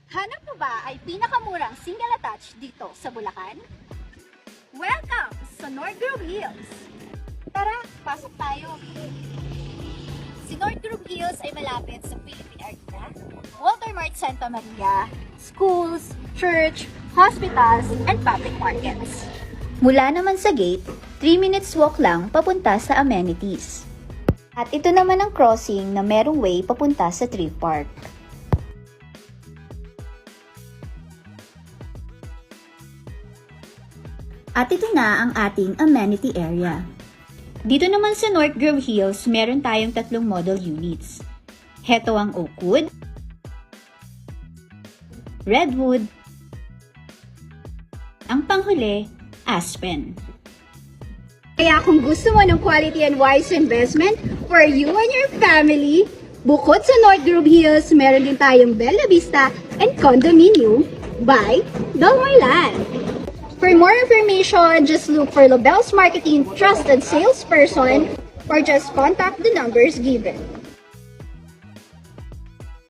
Hanap mo ba ay pinakamurang single attached dito sa Bulacan? Welcome sa North Grove Hills! Tara, pasok tayo! Si North Grove Hills ay malapit sa Philippine Arena, Walter Mart Santa Maria, schools, church, hospitals, and public markets. Mula naman sa gate, 3 minutes walk lang papunta sa amenities. At ito naman ang crossing na merong way papunta sa Tree Park. At ito na ang ating amenity area. Dito naman sa North Grove Hills, meron tayong 3 model units. Heto ang Oakwood, Redwood, ang panghuli, Aspen. Kaya kung gusto mo ng quality and wise investment for you and your family, bukod sa North Grove Hills, meron din tayong Bella Vista and Condominium by Dolmar Land. For more information, just look for Lobel's Marketing Trusted Salesperson or just contact the numbers given.